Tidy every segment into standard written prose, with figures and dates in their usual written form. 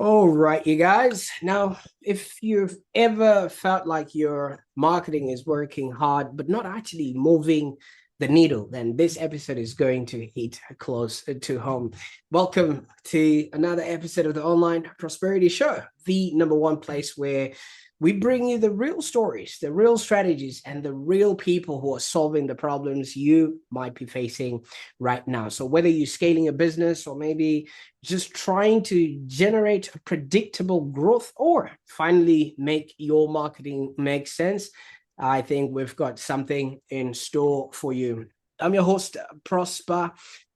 All right, you guys. Now, if you've ever felt like your marketing is working hard, but not actually moving the needle, then this episode is going to hit close to home. Welcome to another episode of the Online Prosperity Show, the number one place where we bring you the real stories, the real strategies, and the real people who are solving the problems you might be facing right now. So, whether you're scaling a business or maybe just trying to generate predictable growth or finally make your marketing make sense, I think we've got something in store for you. I'm your host, Prosper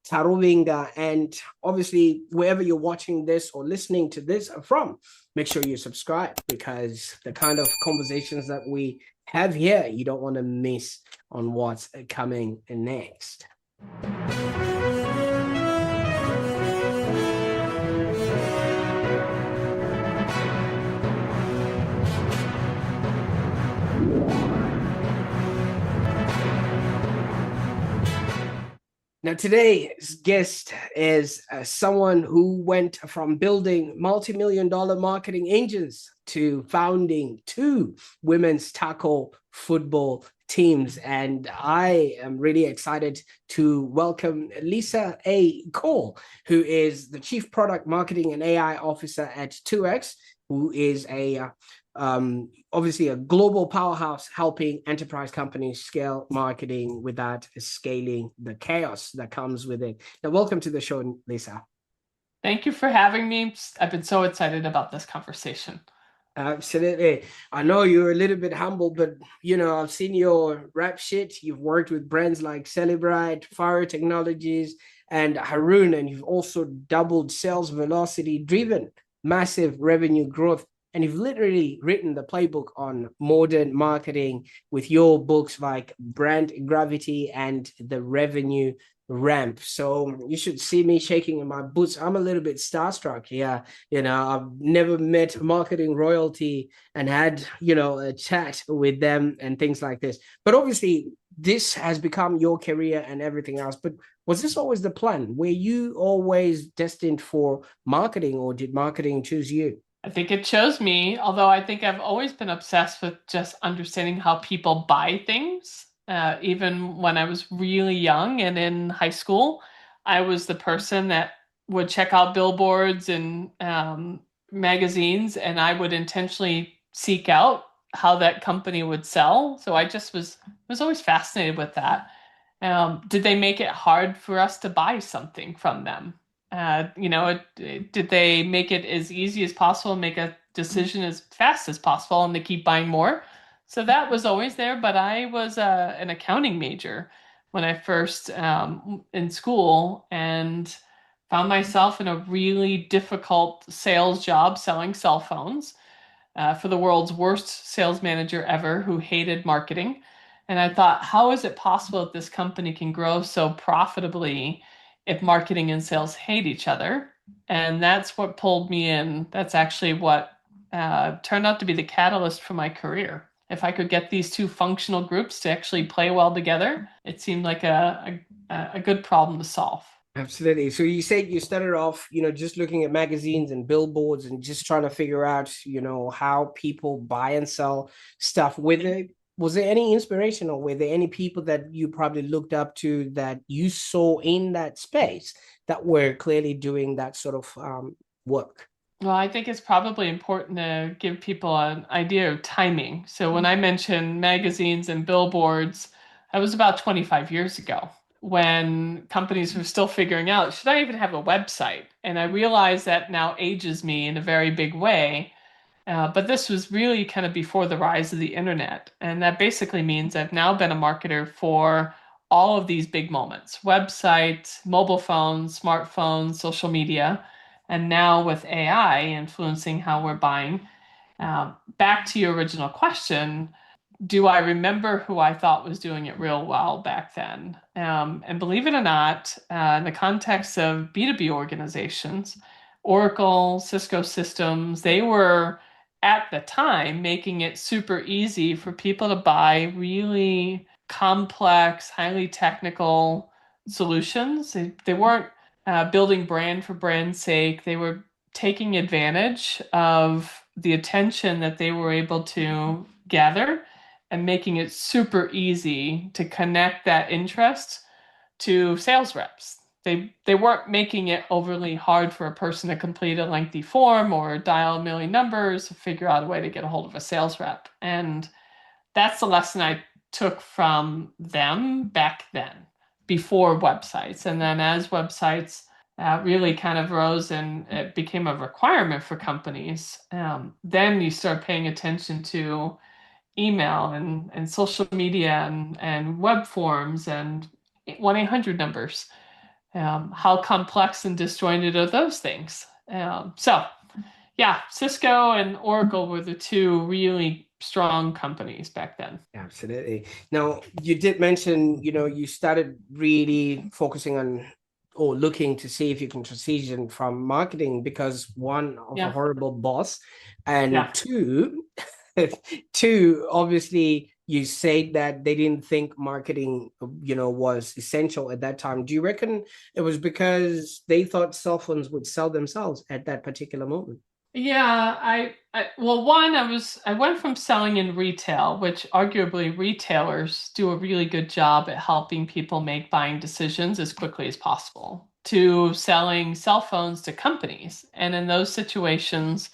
Taruvinga, and obviously, wherever you're watching this or listening to this from, make sure you subscribe because the kind of conversations that we have here, you don't want to miss on what's coming next. Now, today's guest is someone who went from building multi-million dollar marketing engines to founding two women's tackle football teams. And I am really excited to welcome Lisa A. Cole, who is the Chief Product Marketing and AI Officer at 2X, who is obviously a global powerhouse helping enterprise companies scale marketing without scaling the chaos that comes with it. Now, welcome to the show, Lisa. Thank you for having me. I've been so excited about this conversation. Absolutely. I know you're a little bit humble, but I've seen your rap shit. You've worked with brands like Celebrite, Fire Technologies, and Haroon, and you've also doubled sales velocity, driven massive revenue growth. And you've literally written the playbook on modern marketing with your books like Brand Gravity and The Revenue Ramp. So you should see me shaking in my boots. I'm a little bit starstruck. Yeah, I've never met marketing royalty and had a chat with them and things like this, but obviously this has become your career and everything else. But was this always the plan? Were you always destined for marketing, or did marketing choose you? I think it chose me, although I think I've always been obsessed with just understanding how people buy things. Even when I was really young and in high school, I was the person that would check out billboards and magazines, and I would intentionally seek out how that company would sell. So I just was always fascinated with that. Did they make it hard for us to buy something from them? Did they make it as easy as possible, make a decision as fast as possible, and they keep buying more? So that was always there. But I was an accounting major when I first in school and found myself in a really difficult sales job selling cell phones for the world's worst sales manager ever who hated marketing. And I thought, how is it possible that this company can grow so profitably if marketing and sales hate each other? And that's what pulled me in. That's actually what turned out to be the catalyst for my career. If I could get these two functional groups to actually play well together, it seemed like a good problem to solve. Absolutely. So you said you started off, just looking at magazines and billboards and just trying to figure out, how people buy and sell stuff. Was there any inspiration, or were there any people that you probably looked up to that you saw in that space that were clearly doing that sort of work? Well, I think it's probably important to give people an idea of timing. So when I mentioned magazines and billboards, that was about 25 years ago when companies were still figuring out, should I even have a website? And I realized that now ages me in a very big way. But this was really kind of before the rise of the internet. And that basically means I've now been a marketer for all of these big moments: website, mobile phones, smartphones, social media, and now with AI influencing how we're buying. Back to your original question, do I remember who I thought was doing it real well back then? And believe it or not, in the context of B2B organizations, Oracle, Cisco Systems, they were at the time making it super easy for people to buy really complex, highly technical solutions. They weren't building brand for brand's sake. They were taking advantage of the attention that they were able to gather and making it super easy to connect that interest to sales reps. They weren't making it overly hard for a person to complete a lengthy form or dial a million numbers, figure out a way to get a hold of a sales rep. And that's the lesson I took from them back then, before websites. And then as websites really kind of rose and it became a requirement for companies, then you start paying attention to email and social media and web forms and 1-800 numbers. How complex and disjointed are those things? So, yeah, Cisco and Oracle were the two really strong companies back then. Absolutely. Now, you did mention, you started really focusing on or looking to see if you can transition from marketing because one of a Yeah, horrible boss, and yeah. two, obviously you said that they didn't think marketing, was essential at that time. Do you reckon it was because they thought cell phones would sell themselves at that particular moment? Yeah, well, I went from selling in retail, which arguably retailers do a really good job at helping people make buying decisions as quickly as possible, to selling cell phones to companies. And in those situations,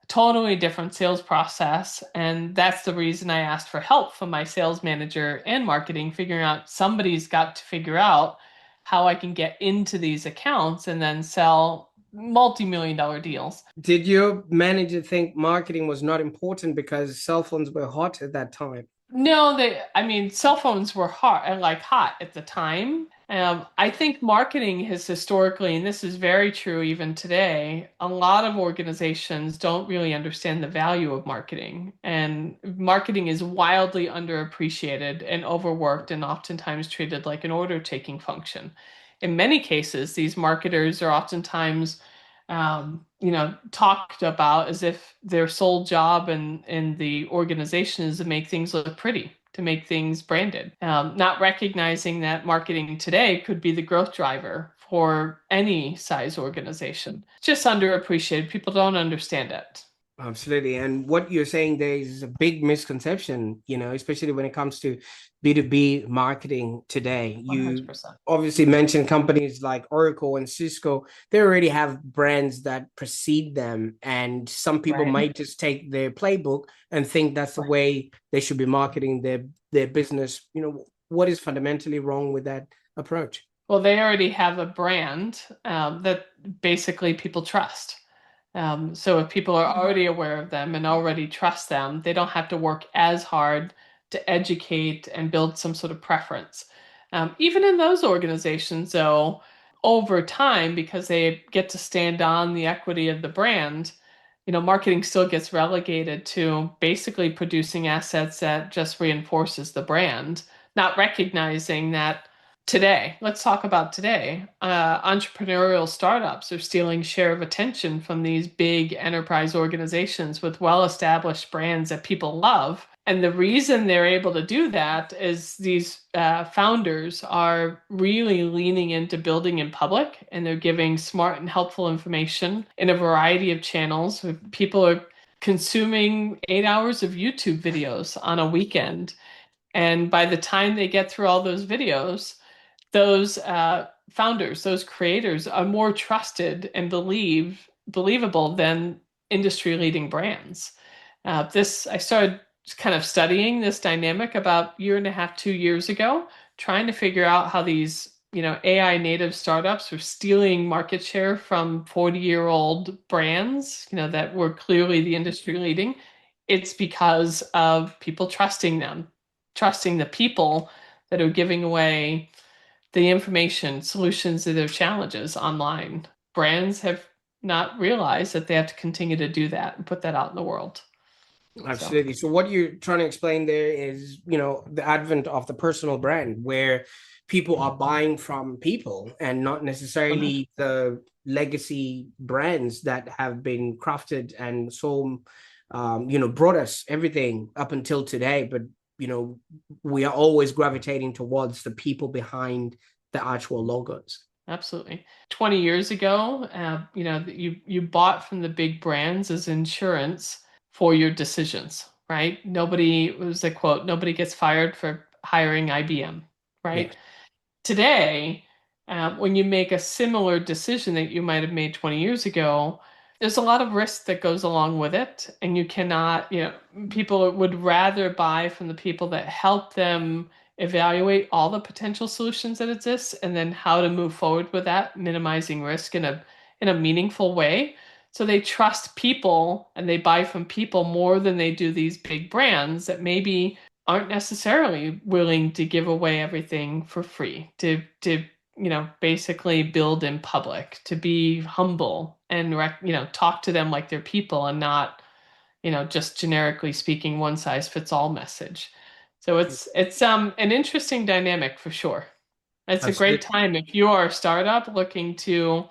totally different sales process. And that's the reason I asked for help from my sales manager and marketing, figuring out somebody's got to figure out how I can get into these accounts and then sell multi-million dollar deals. Did you manage to think marketing was not important because cell phones were hot at that time? No, I mean, cell phones were hot, like hot at the time. I think marketing has historically, and this is very true even today, a lot of organizations don't really understand the value of marketing. And marketing is wildly underappreciated and overworked and oftentimes treated like an order taking function. In many cases, these marketers are oftentimes talked about as if their sole job in the organization is to make things look pretty, to make things branded, not recognizing that marketing today could be the growth driver for any size organization. Just underappreciated. People don't understand it. Absolutely. And what you're saying there is a big misconception, especially when it comes to B2B marketing today. You 100%. obviously mentioned companies like Oracle and Cisco. They already have brands that precede them. And some people Right. might just take their playbook and think that's the way they should be marketing their business. What is fundamentally wrong with that approach? Well, they already have a brand that basically people trust. So if people are already aware of them and already trust them, they don't have to work as hard to educate and build some sort of preference. Even in those organizations, though, over time, because they get to stand on the equity of the brand, marketing still gets relegated to basically producing assets that just reinforces the brand, not recognizing that today, let's talk about today. Entrepreneurial startups are stealing share of attention from these big enterprise organizations with well-established brands that people love. And the reason they're able to do that is these founders are really leaning into building in public, and they're giving smart and helpful information in a variety of channels. People are consuming 8 hours of YouTube videos on a weekend. And by the time they get through all those videos, those founders, those creators are more trusted and believable than industry leading brands. I started kind of studying this dynamic about a year and a half, 2 years ago, trying to figure out how these AI native startups are stealing market share from 40-year-old brands, that were clearly the industry leading. It's because of people trusting them, trusting the people that are giving away the information, solutions to their challenges online. Brands have not realized that they have to continue to do that and put that out in the world. So, Absolutely. So what you're trying to explain there is, the advent of the personal brand where people are buying from people and not 100. necessarily the legacy brands that have been crafted and so brought us everything up until today. But, we are always gravitating towards the people behind the actual logos. Absolutely. 20 years ago, you bought from the big brands as insurance for your decisions, right? Nobody, it was a quote, nobody gets fired for hiring IBM, Yeah. right? Today, when you make a similar decision that you might have made 20 years ago, there's a lot of risk that goes along with it. And you cannot, people would rather buy from the people that help them evaluate all the potential solutions that exist and then how to move forward with that, minimizing risk in a meaningful way. So they trust people and they buy from people more than they do these big brands that maybe aren't necessarily willing to give away everything for free, to basically build in public, to be humble and talk to them like they're people and not just generically speaking one size fits all message. So it's an interesting dynamic for sure. It's a great Absolutely. time if you are a startup looking to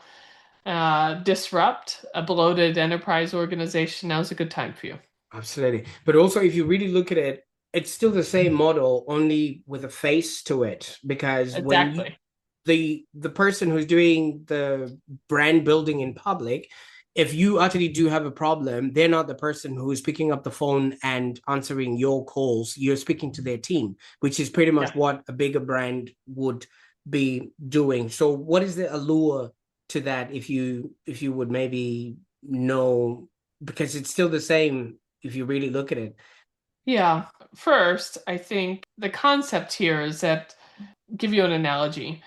disrupt a bloated enterprise organization. Now's a good time for you. Absolutely. But also, if you really look at it, it's still the same model, only with a face to it. Because when you Exactly. the person who's doing the brand building in public, if you actually do have a problem, they're not the person who's picking up the phone and answering your calls. You're speaking to their team, which is pretty much Yeah. what a bigger brand would be doing. So what is the allure to that, if you would maybe know, because it's still the same if you really look at it. Yeah. First, I think the concept here is that, give you an analogy.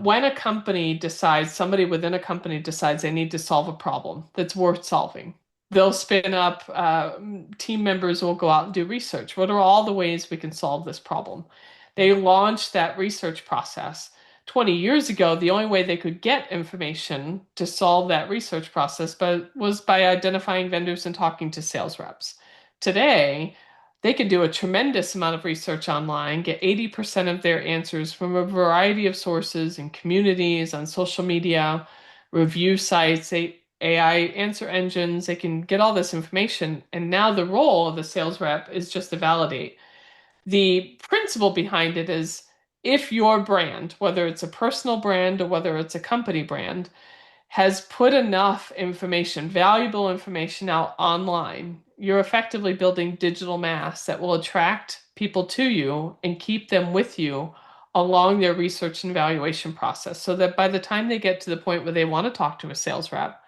When a company decides, somebody within a company decides they need to solve a problem that's worth solving, they'll spin up, team members will go out and do research. What are all the ways we can solve this problem? They launch that research process. 20 years ago, the only way they could get information to solve that research process was by identifying vendors and talking to sales reps. Today, they can do a tremendous amount of research online, get 80% of their answers from a variety of sources and communities on social media, review sites, AI answer engines. They can get all this information. And now the role of the sales rep is just to validate. The principle behind it is if your brand, whether it's a personal brand or whether it's a company brand, has put enough information, valuable information out online, you're effectively building digital mass that will attract people to you and keep them with you along their research and evaluation process so that by the time they get to the point where they want to talk to a sales rep,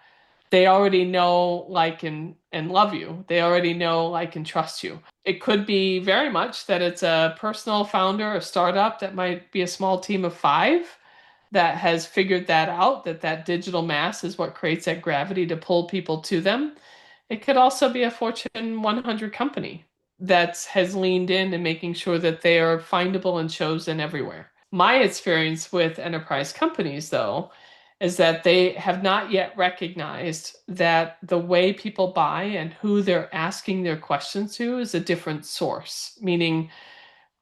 they already know, like, and love you. They already know, like, and trust you. It could be very much that it's a personal founder, a startup that might be a small team of five that has figured that out, that that digital mass is what creates that gravity to pull people to them. It could also be a Fortune 100 company that has leaned in and making sure that they are findable and chosen everywhere. My experience with enterprise companies, though, is that they have not yet recognized that the way people buy and who they're asking their questions to is a different source, meaning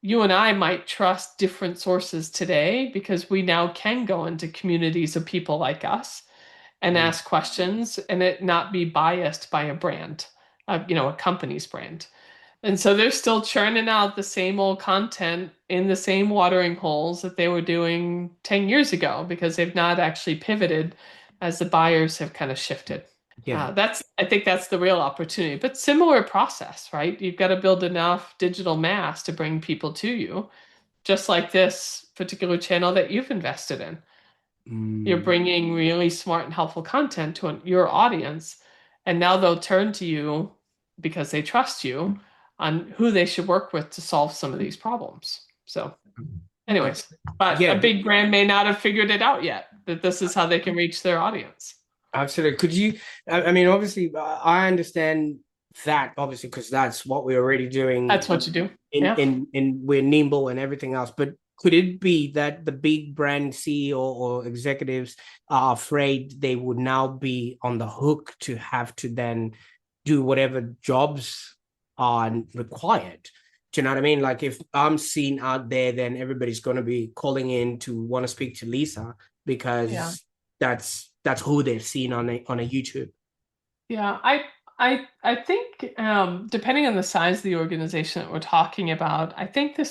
you and I might trust different sources today because we now can go into communities of people like us and Mm. ask questions and it not be biased by a brand, a company's brand. And so they're still churning out the same old content in the same watering holes that they were doing 10 years ago because they've not actually pivoted as the buyers have kind of shifted. Yeah. I think that's the real opportunity, but similar process, right? You've got to build enough digital mass to bring people to you, just like this particular channel that you've invested in. You're Mm. bringing really smart and helpful content to your audience, and now they'll turn to you because they trust you on who they should work with to solve some of these problems. So, anyways, but a Yeah, big brand may not have figured it out yet that this is how they can reach their audience. absolutely. Could you, I mean, obviously, I understand that, obviously, because that's what we're already That's doing what you do. in Yeah. we're nimble and everything else. But could it be that the big brand CEO or executives are afraid they would now be on the hook to have to then do whatever jobs are required? Do you know what I mean? Like if I'm seen out there, then everybody's going to be calling in to want to speak to Lisa Yeah. because that's who they've seen on a YouTube. Yeah. I think depending on the size of the organization that we're talking about, I think the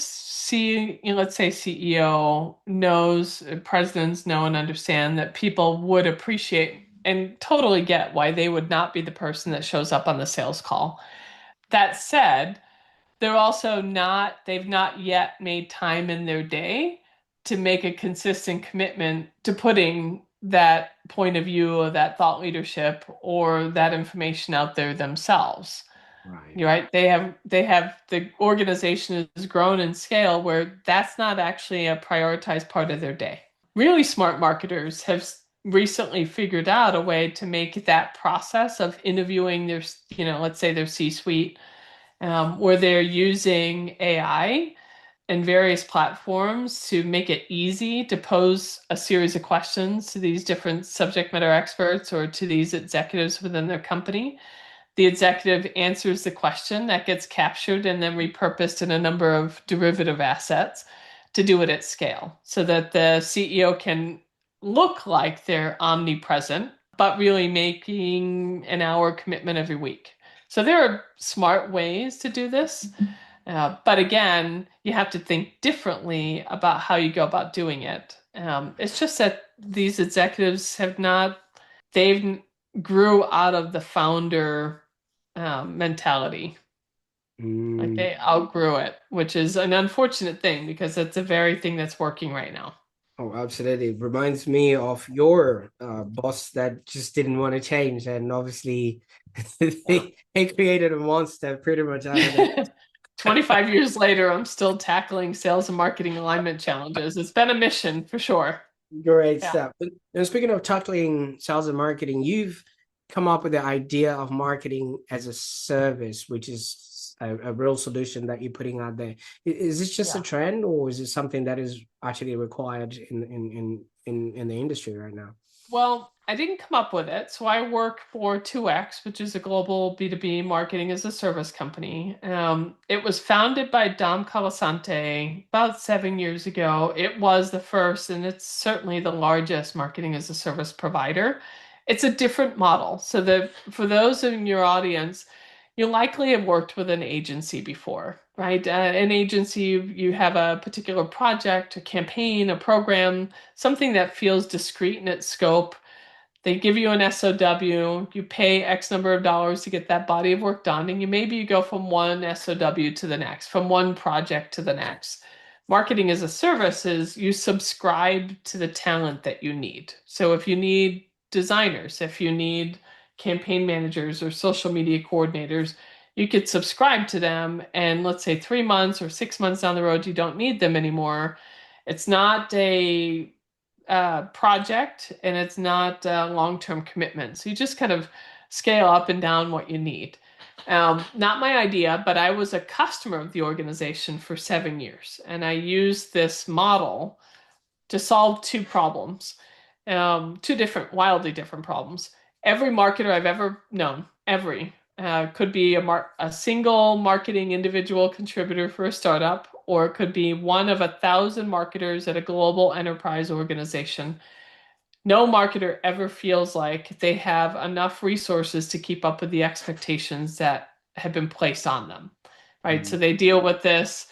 let's say CEO knows, presidents know and understand that people would appreciate and totally get why they would not be the person that shows up on the sales call. That said, they've not yet made time in their day to make a consistent commitment to putting that point of view or that thought leadership or that information out there themselves. Right. You're right. They have the organization has grown in scale where that's not actually a prioritized part of their day. Really smart marketers have recently figured out a way to make that process of interviewing their, let's say their C-suite, where they're using AI and various platforms to make it easy to pose a series of questions to these different subject matter experts or to these executives within their company. The executive answers the question that gets captured and then repurposed in a number of derivative assets to do it at scale so that the CEO can look like they're omnipresent, but really making an hour commitment every week. So there are smart ways to do this. But again, you have to think differently about how you go about doing it. It's just that these executives they've grew out of the founder mentality. Like Mm. they outgrew it, which is an unfortunate thing because it's a very thing that's working right now. Oh, absolutely. It reminds me of your boss that just didn't want to change. And obviously, they created a monster pretty much out of that. Yeah. 25 years later, I'm still tackling sales and marketing alignment challenges. It's been a mission for sure. Great Yeah. stuff. And speaking of tackling sales and marketing, you've come up with the idea of marketing as a service, which is a real solution that you're putting out there. Is this just a Yeah. trend, or is it something that is actually required in the industry right now? Well, I didn't come up with it. So I work for 2X, which is a global B2B marketing as a service company. It was founded by Dom Colasanti about 7 years ago. It was the first, and it's certainly the largest marketing as a service provider. It's a different model. So that for those in your audience, you likely have worked with an agency before, right? An agency, you have a particular project, a campaign, a program, something that feels discrete in its scope. They give you an SOW, you pay X number of dollars to get that body of work done, and you go from one SOW to the next, from one project to the next. Marketing as a service is you subscribe to the talent that you need. So if you need designers, if you need campaign managers or social media coordinators, you could subscribe to them, and let's say 3 months or 6 months down the road, you don't need them anymore. It's not a project and it's not a long-term commitment. So you just kind of scale up and down what you need. Not my idea, but I was a customer of the organization for 7 years, and I used this model to solve two problems, two different, wildly different problems. Every marketer I've ever known, every could be a single marketing individual contributor for a startup, or it could be one of 1,000 marketers at a global enterprise organization. No marketer ever feels like they have enough resources to keep up with the expectations that have been placed on them, right? So Mm. they deal with this.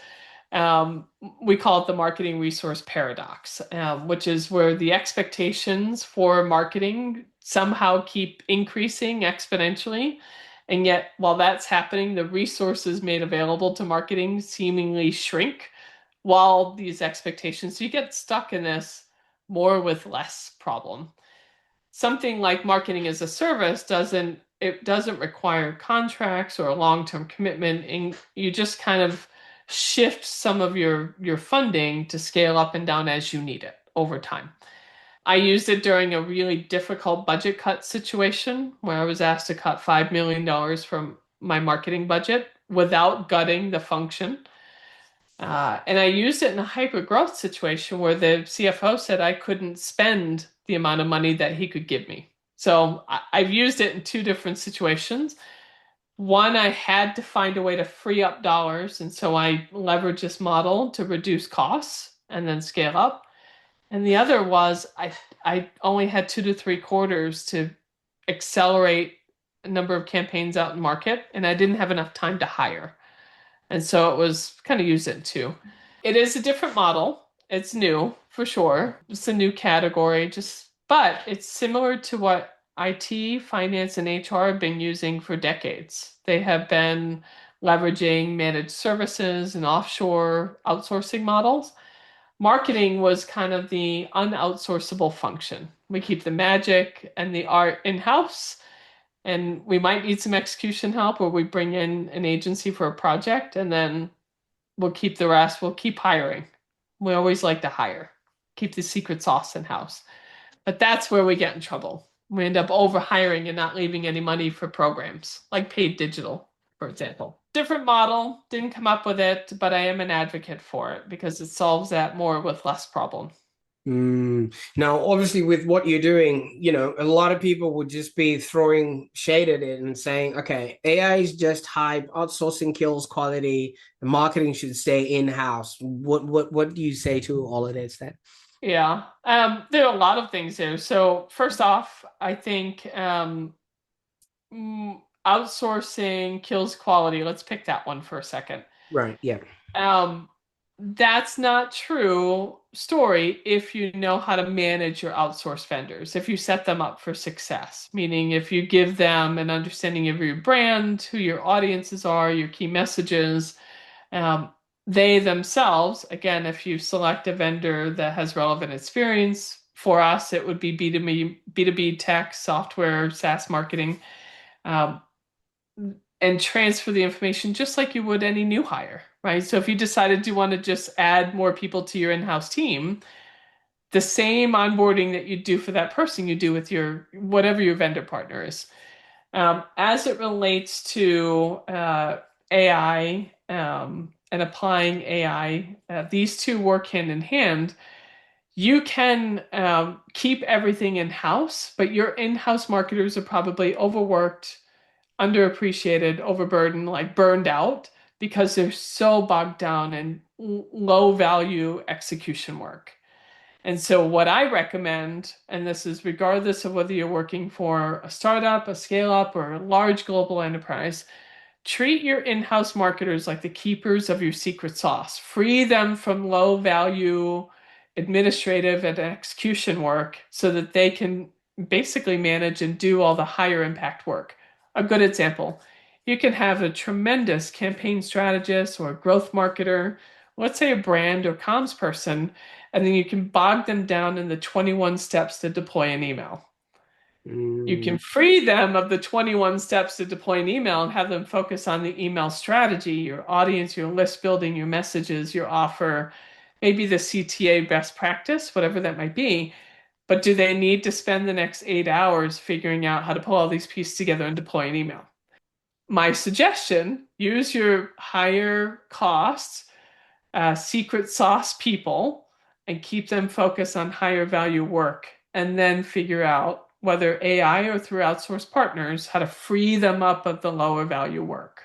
Um, we call it the marketing resource paradox, which is where the expectations for marketing somehow keep increasing exponentially. And yet, while that's happening, the resources made available to marketing seemingly shrink while these expectations, so you get stuck in this more with less problem. Something like marketing as a service doesn't require contracts or a long-term commitment, and you just kind of shift some of your funding to scale up and down as you need it over time. I used it during a really difficult budget cut situation where I was asked to cut $5 million from my marketing budget without gutting the function. And I used it in a hyper growth situation where the CFO said I couldn't spend the amount of money that he could give me. So I've used it in two different situations. One, I had to find a way to free up dollars, and so I leveraged this model to reduce costs and then scale up. And the other was I only had 2 to 3 quarters to accelerate a number of campaigns out in market, and I didn't have enough time to hire. And so it was kind of use it too. It is a different model. It's new for sure. It's a new category, just but it's similar to what IT, finance, and HR have been using for decades. They have been leveraging managed services and offshore outsourcing models. Marketing was kind of the unoutsourceable function. We keep the magic and the art in-house, and we might need some execution help, or we bring in an agency for a project, and then we'll keep the rest. We'll keep hiring. We always like to hire, keep the secret sauce in-house. But that's where we get in trouble. We end up over hiring and not leaving any money for programs like paid digital, for example. Different model, didn't come up with it, but I am an advocate for it because it solves that more with less problem. Now, obviously, with what you're doing, a lot of people would just be throwing shade at it and saying, okay, AI is just hype, outsourcing kills quality, the marketing should stay in-house. What do you say to all of this then? Yeah, there are a lot of things there. So first off, I think outsourcing kills quality. Let's pick that one for a second. Right, yeah. Um, that's not true story if you know how to manage your outsourced vendors, if you set them up for success, meaning if you give them an understanding of your brand, who your audiences are, your key messages, um, they themselves, again, if you select a vendor that has relevant experience, for us, it would be B2B tech, software, SaaS marketing. Um, and transfer the information just like you would any new hire, right? So if you decided you want to just add more people to your in-house team, the same onboarding that you do for that person, you do with your whatever your vendor partner is. As it relates to AI and applying AI, these two work hand in hand. You can keep everything in-house, but your in-house marketers are probably overworked, underappreciated, overburdened, like burned out because they're so bogged down in low value execution work. And so, what I recommend, and this is regardless of whether you're working for a startup, a scale up, or a large global enterprise, treat your in-house marketers like the keepers of your secret sauce. Free them from low value administrative and execution work so that they can basically manage and do all the higher impact work. A good example, you can have a tremendous campaign strategist or growth marketer, let's say a brand or comms person, and then you can bog them down in the 21 steps to deploy an email. You Mm, can free them of the 21 steps to deploy an email and have them focus on the email strategy, your audience, your list building, your messages, your offer, maybe the CTA best practice, whatever that might be. But do they need to spend the next 8 hours figuring out how to pull all these pieces together and deploy an email? My suggestion, use your higher costs secret sauce people and keep them focused on higher value work, and then figure out whether AI or through outsourced partners how to free them up of the lower value work.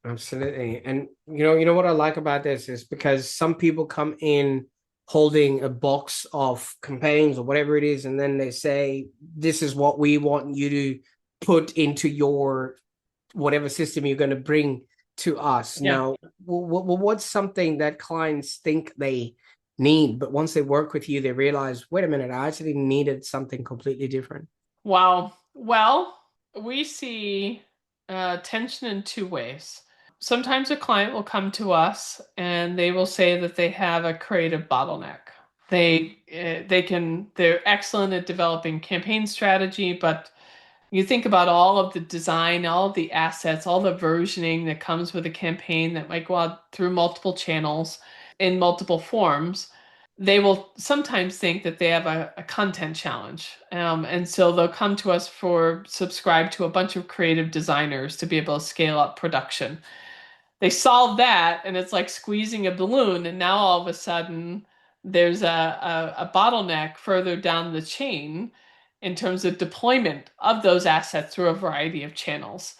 absolutely. And you know what I like about this is because some people come in holding a box of campaigns or whatever it is, and then they say, this is what we want you to put into your whatever system you're going to bring to us. Yeah. Now, what's something that clients think they need, but once they work with you, they realize, wait a minute, I actually needed something completely different. Wow. Well, we see tension in two ways. Sometimes a client will come to us and they will say that they have a creative bottleneck. They're excellent at developing campaign strategy, but you think about all of the design, all of the assets, all the versioning that comes with a campaign that might go out through multiple channels in multiple forms. They will sometimes think that they have a content challenge. And so they'll come to us for subscribe to a bunch of creative designers to be able to scale up production. They solve that, and it's like squeezing a balloon, and now all of a sudden there's a bottleneck further down the chain in terms of deployment of those assets through a variety of channels.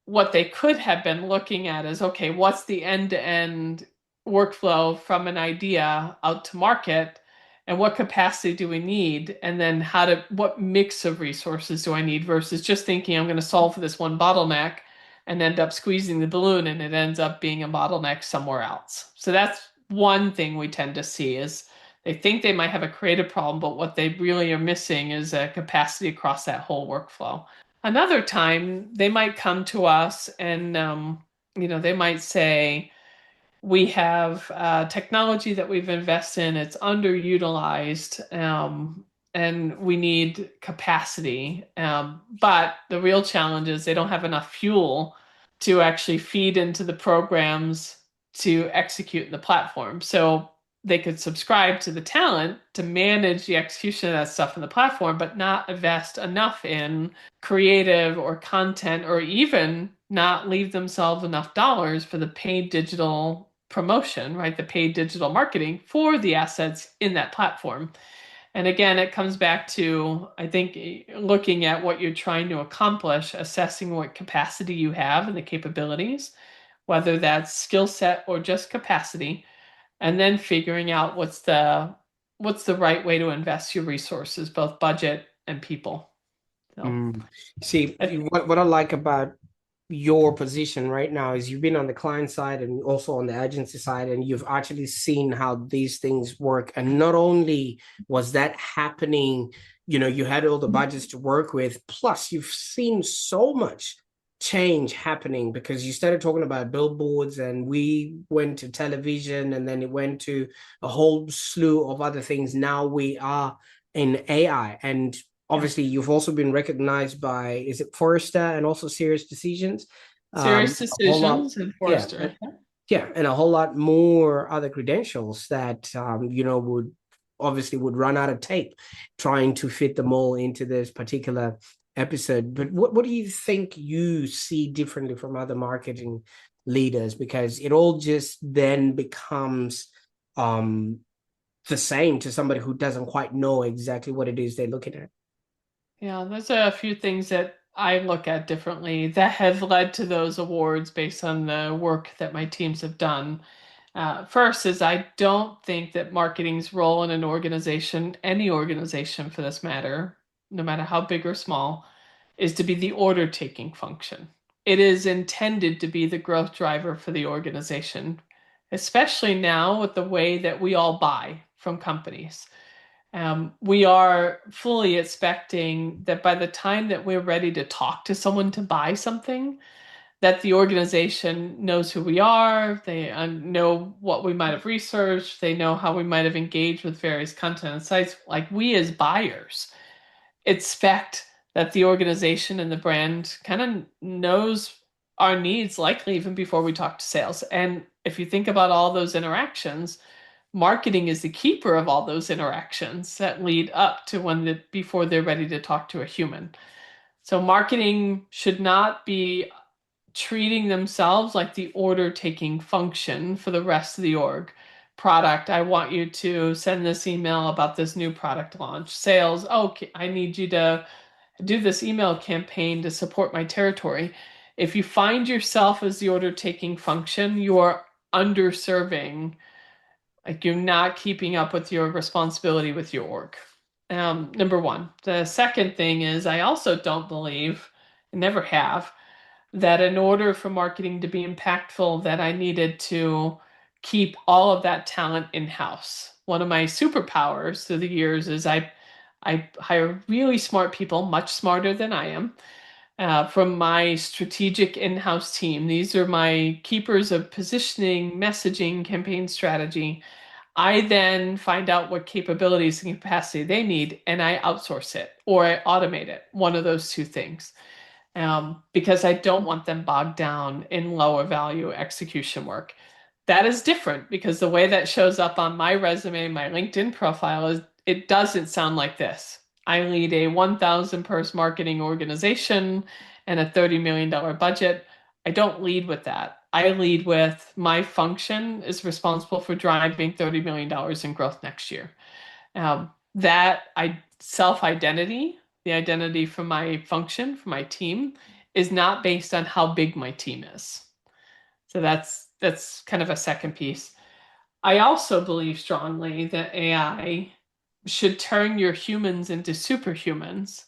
What they could have been looking at is, okay, what's the end-to-end workflow from an idea out to market, and what capacity do we need, and then what mix of resources do I need versus just thinking I'm going to solve for this one bottleneck and end up squeezing the balloon and it ends up being a bottleneck somewhere else. So that's one thing we tend to see is they think they might have a creative problem, but what they really are missing is a capacity across that whole workflow. Another time they might come to us and they might say, we have technology that we've invested in, it's underutilized, and we need capacity. But the real challenge is they don't have enough fuel to actually feed into the programs to execute the platform. So they could subscribe to the talent to manage the execution of that stuff in the platform, but not invest enough in creative or content, or even not leave themselves enough dollars for the paid digital promotion, right? The paid digital marketing for the assets in that platform. And again, it comes back to, I think, looking at what you're trying to accomplish, assessing what capacity you have and the capabilities, whether that's skill set or just capacity, and then figuring out what's the right way to invest your resources, both budget and people. So Mm. See, I, what I like about your position right now is you've been on the client side and also on the agency side, and you've actually seen how these things work. And not only was that happening, you had all the budgets to work with, plus you've seen so much change happening because you started talking about billboards and we went to television and then it went to a whole slew of other things. Now we are in AI, and yeah. obviously you've also been recognized by, is it Forrester and also Serious Decisions? Serious A whole lot, decisions and yeah, Forrester. yeah, and a whole lot more other credentials that would run out of tape trying to fit them all into this particular episode. But what do you think you see differently from other marketing leaders? Because it all just then becomes the same to somebody who doesn't quite know exactly what it is they're looking at. Yeah, there's a few things that I look at differently that have led to those awards based on the work that my teams have done. First is I don't think that marketing's role in an organization, any organization for this matter, no matter how big or small, is to be the order taking function. It is intended to be the growth driver for the organization, especially now with the way that we all buy from companies. We are fully expecting that by the time that we're ready to talk to someone to buy something, that the organization knows who we are, they know what we might have researched, they know how we might have engaged with various content and sites. Like we as buyers expect that the organization and the brand kind of knows our needs, likely even before we talk to sales. And if you think about all those interactions, marketing is the keeper of all those interactions that lead up to before they're ready to talk to a human. So marketing should not be treating themselves like the order taking function for the rest of the org. Product, I want you to send this email about this new product launch. Sales, okay, I need you to do this email campaign to support my territory. If you find yourself as the order taking function, you are underserving, like you're not keeping up with your responsibility with your org. Number one. The second thing is I also don't believe, and never have, that in order for marketing to be impactful, that I needed to keep all of that talent in-house. One of my superpowers through the years is I hire really smart people, much smarter than I am, from my strategic in-house team. These are my keepers of positioning, messaging, campaign strategy. I then find out what capabilities and capacity they need, and I outsource it or I automate it, one of those two things, because I don't want them bogged down in lower value execution work. That is different because the way that shows up on my resume, my LinkedIn profile is it doesn't sound like this. I lead a 1,000 person marketing organization and a $30 million budget. I don't lead with that. I lead with my function is responsible for driving $30 million in growth next year. That self identity, the identity for my function, for my team, is not based on how big my team is. So that's kind of a second piece. I also believe strongly that AI should turn your humans into superhumans.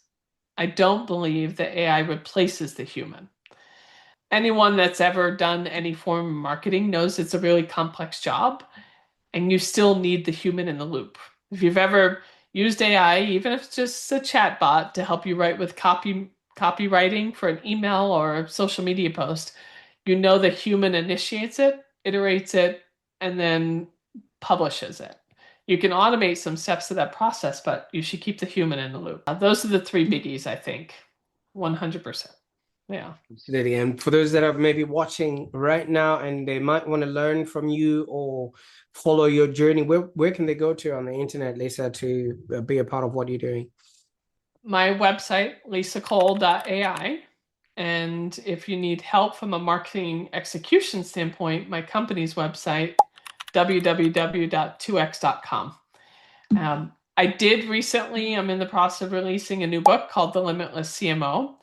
I don't believe that AI replaces the human. Anyone that's ever done any form of marketing knows it's a really complex job, and you still need the human in the loop. If you've ever used AI, even if it's just a chat bot to help you write with copywriting for an email or a social media post, you know the human initiates it, iterates it, and then publishes it. You can automate some steps of that process, but you should keep the human in the loop. Those are the three biggies, I think. 100%. Yeah. Absolutely. And for those that are maybe watching right now and they might want to learn from you or follow your journey, where can they go to on the internet, Lisa, to be a part of what you're doing? My website, lisacole.ai. And if you need help from a marketing execution standpoint, my company's website, www.2x.com. I did recently, I'm in the process of releasing a new book called The Limitless CMO.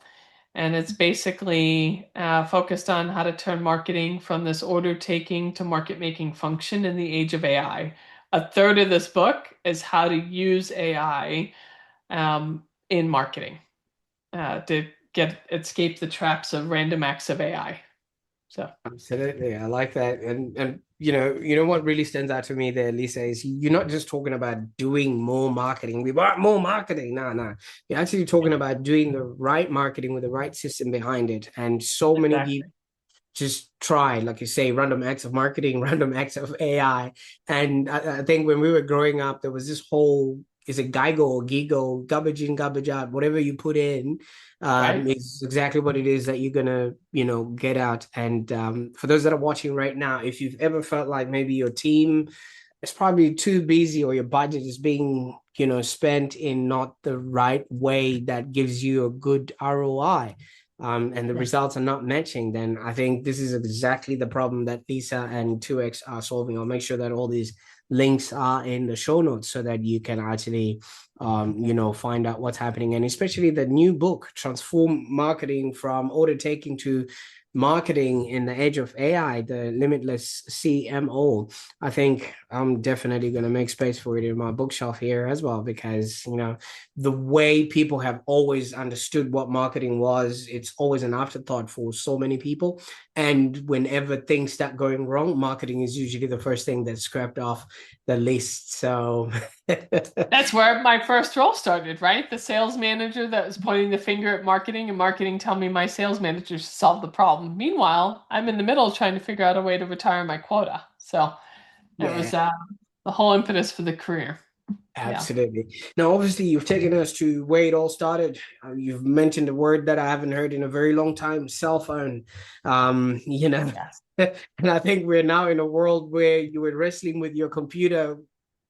And it's basically focused on how to turn marketing from this order taking to market making function in the age of AI. A third of this book is how to use AI in marketing to get escape the traps of random acts of AI. So Absolutely. I like that. And you know what really stands out to me there, Lisa, is you're not just talking about doing more marketing. We want more marketing. No, no. You're actually talking about doing the right marketing with the right system behind it. And so many exactly. people just try, like you say, random acts of marketing, random acts of AI. And I think when we were growing up, there was this whole, is it GIGO or GIGO, garbage in, garbage out, whatever you put in, Right? is exactly what it is that you're gonna, get out. And for those that are watching right now, if you've ever felt like maybe your team is probably too busy or your budget is being, spent in not the right way that gives you a good ROI, and the Yeah. results are not matching, then I think this is exactly the problem that Lisa and 2X are solving. I'll make sure that all these links are in the show notes so that you can actually, find out what's happening. And especially the new book, Transform Marketing from Order Taking to Marketing in the Age of AI, the Limitless CMO. I think I'm definitely going to make space for it in my bookshelf here as well, because, the way people have always understood what marketing was, it's always an afterthought for so many people. And whenever things start going wrong, marketing is usually the first thing that's scrapped off the list. So, That's where my first role started, right? The sales manager that was pointing the finger at marketing and marketing telling me my sales manager should solve the problem. Meanwhile, I'm in the middle trying to figure out a way to retire my quota. So it yeah. was the whole impetus for the career. Yeah. Absolutely. Now, obviously, you've taken us to where it all started. You've mentioned a word that I haven't heard in a very long time, cell phone. Yes. And I think we're now in a world where you were wrestling with your computer,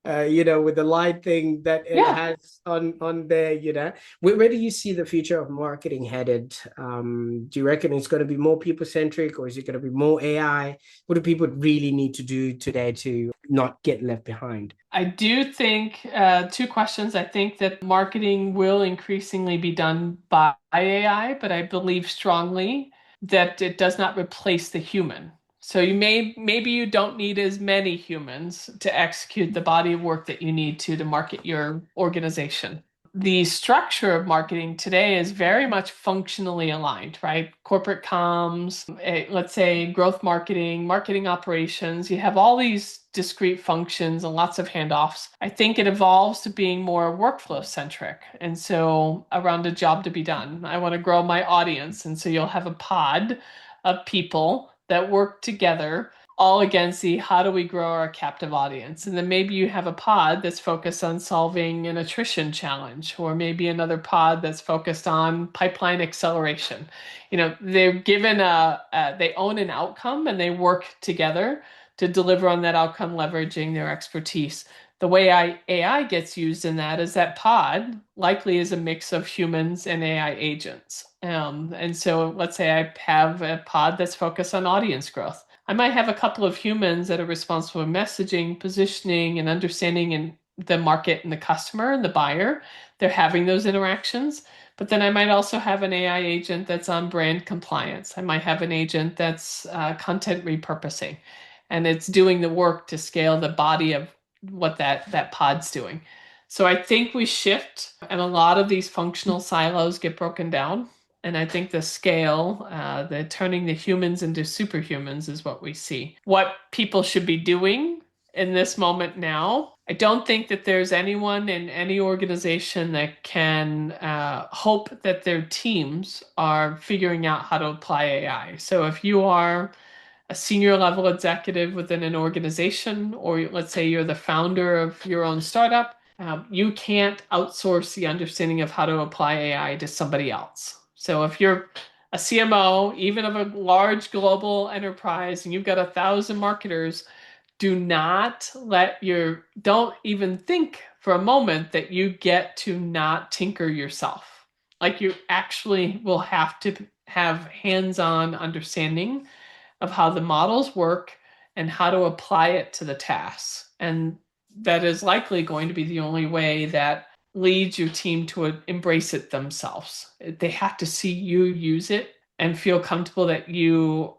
with the light thing that it Yeah. has on there. Where do you see the future of marketing headed? Do you reckon it's going to be more people centric, or is it going to be more AI? What do people really need to do today to not get left behind? I do think two questions. I think that marketing will increasingly be done by AI, but I believe strongly that it does not replace the human. So maybe you don't need as many humans to execute the body of work that you need to market your organization. The structure of marketing today is very much functionally aligned, right? Corporate comms, let's say growth marketing, marketing operations, you have all these discrete functions and lots of handoffs. I think it evolves to being more workflow centric. And so around a job to be done, I want to grow my audience. And so you'll have a pod of people that work together all against the how do we grow our captive audience. And then maybe you have a pod that's focused on solving an attrition challenge, or maybe another pod that's focused on pipeline acceleration. They're given they own an outcome and they work together to deliver on that outcome, leveraging their expertise. The way AI gets used in that is that pod likely is a mix of humans and AI agents. And so let's say I have a pod that's focused on audience growth. I might have a couple of humans that are responsible for messaging, positioning, and understanding in the market and the customer and the buyer. They're having those interactions. But then I might also have an AI agent that's on brand compliance. I might have an agent that's content repurposing, and it's doing the work to scale the body of what that pod's doing. So I think we shift, and a lot of these functional silos get broken down. And I think the scale, the turning the humans into superhumans is what we see. What people should be doing in this moment now. I don't think that there's anyone in any organization that can hope that their teams are figuring out how to apply AI. So if you are a senior level executive within an organization, or let's say you're the founder of your own startup, you can't outsource the understanding of how to apply AI to somebody else. So if you're a CMO, even of a large global enterprise, and you've got 1,000 marketers, don't even think for a moment that you get to not tinker yourself. Like you actually will have to have hands-on understanding of how the models work and how to apply it to the tasks. And that is likely going to be the only way that leads your team to embrace it themselves. They have to see you use it and feel comfortable that you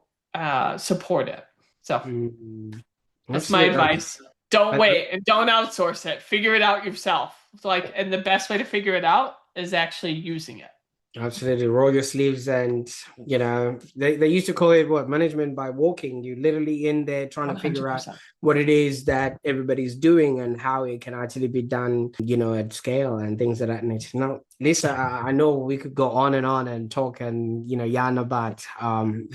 support it. So Mm, that's my absolutely. advice. Don't I, wait and don't outsource it. Figure it out yourself. And the best way to figure it out is actually using it. Absolutely. Roll your sleeves and, they used to call it what? Management by walking. You literally in there trying to figure out 100%. what it is that everybody's doing and how it can actually be done, at scale and things of that nature. Now, Lisa, I know we could go on and talk and, yarn about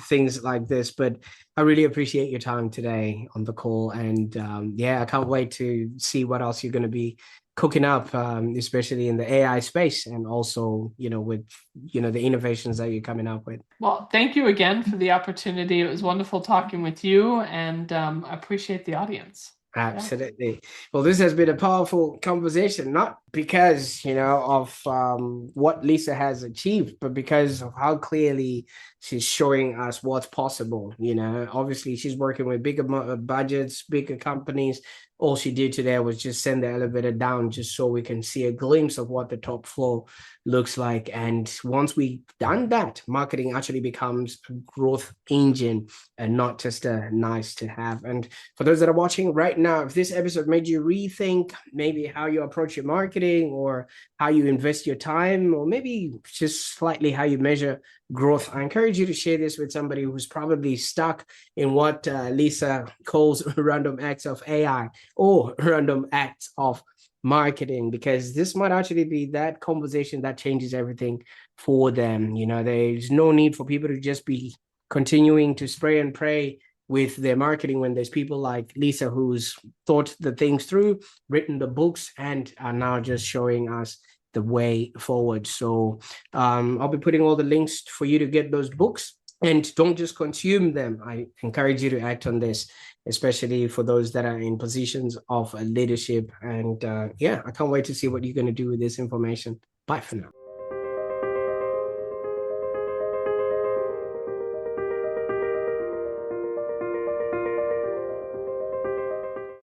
things like this, but I really appreciate your time today on the call. And yeah, I can't wait to see what else you're going to be cooking up, especially in the AI space, and also, with the innovations that you're coming up with. Well, thank you again for the opportunity. It was wonderful talking with you, and I appreciate the audience. Yeah. Absolutely. Well, this has been a powerful conversation, not because, of what Lisa has achieved, but because of how clearly she's showing us what's possible. Obviously, she's working with bigger budgets, bigger companies. All she did today was just send the elevator down just so we can see a glimpse of what the top floor looks like. And once we've done that, marketing actually becomes a growth engine and not just a nice to have. And for those that are watching right now, if this episode made you rethink maybe how you approach your marketing or how you invest your time, or maybe just slightly how you measure growth, I encourage you to share this with somebody who's probably stuck in what Lisa calls random acts of AI or random acts of marketing, because this might actually be that conversation that changes everything for them. There's no need for people to just be continuing to spray and pray with their marketing when there's people like Lisa who's thought the things through, written the books, and are now just showing us the way forward. So I'll be putting all the links for you to get those books, and don't just consume them. I encourage you to act on this, especially for those that are in positions of leadership. And yeah, I can't wait to see what you're going to do with this information. Bye for now.